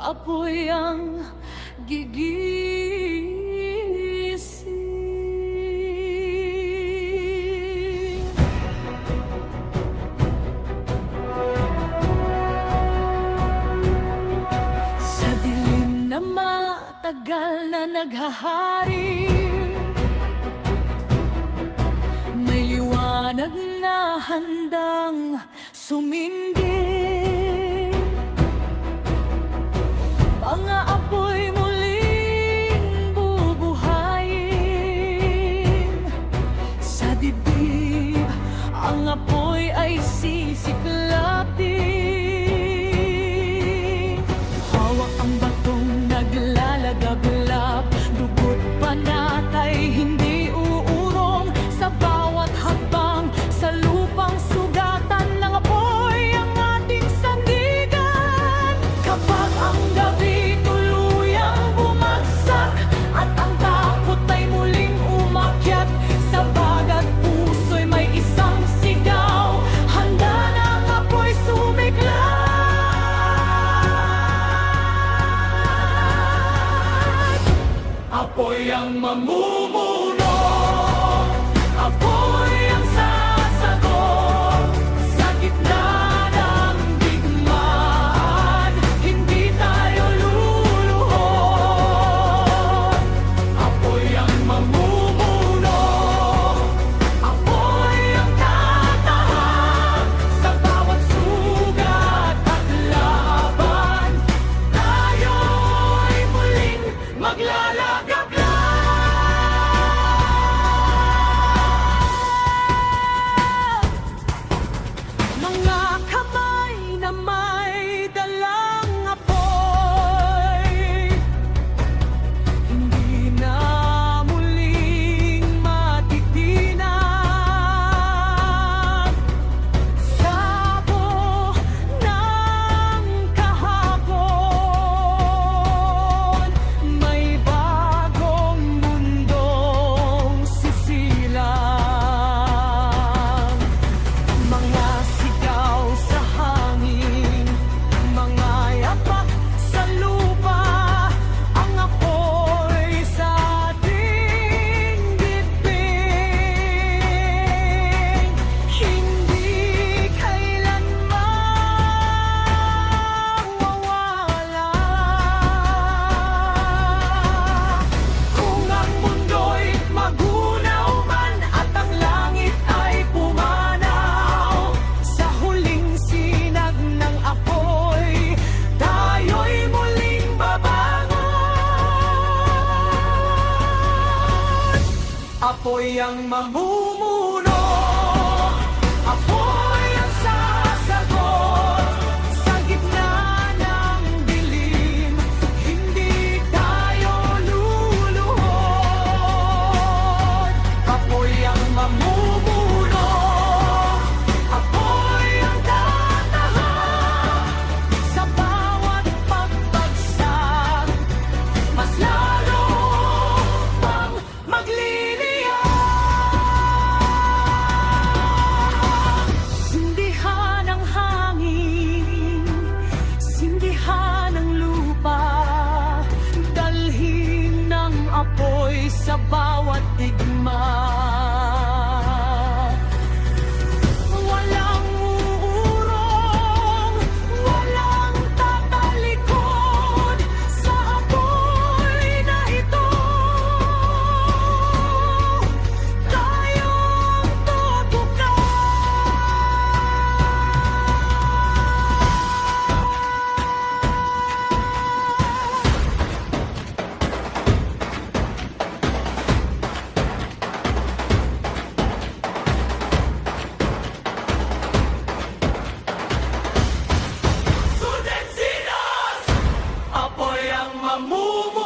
apoy ang gigising. Sa dilim na matagal na naghahari, may liwanag na handang sumindi. Mga apoy muling bubuhayin sa dibdib, ang apoy ay sisiklapin. Hawak ang batong naglalagablab, dugo't panatay hindi uurong. Sa bawat hakbang sa lupang sugatan ng apoy ang ating sandigan. Kapag ang gabi tuluyang bumagsak at ang takot ay muling umakyat, sa bagat puso'y may isang sigaw, handa na ang apoy sumiklat. Apoy ang mamumuno, apoy ang sasagot sa gitna ng digmaan. Hindi tayo luluhod. Apoy ang mamumuno, apoy ang tatahak sa bawat sugat at laban. Tayo'y muling maglalagabla. Mga kamay na may dalang apoy, hindi na muling matitinag. Sabo ng kahapon, may bagong mundong sisilang. Mga sigaw sa hangin, mga yapak sa lupa, ang apoy sa ating dibdib. Hindi kailanman mawawala. Kung ang mundo'y magunaw man at ang langit ay pumanaw, sa huling sinag ng apoy, tayo'y muling babangon. Apoy ang mamumuno, apoy ang sasagot sa gitna ng dilim. Hindi tayo luluhod. Apoy ang mamumuno, apoy ang tatahak sa bawat pagbagsak. Mas lalo pang magliliyab. Sindihan ang hangin, sindihan ang lupa, dalhin ng apoy sa bawat digma. Walang uurong, walang tatalikod sa apoy na ito. Tayong tutukan. Apoy ang mamumuno.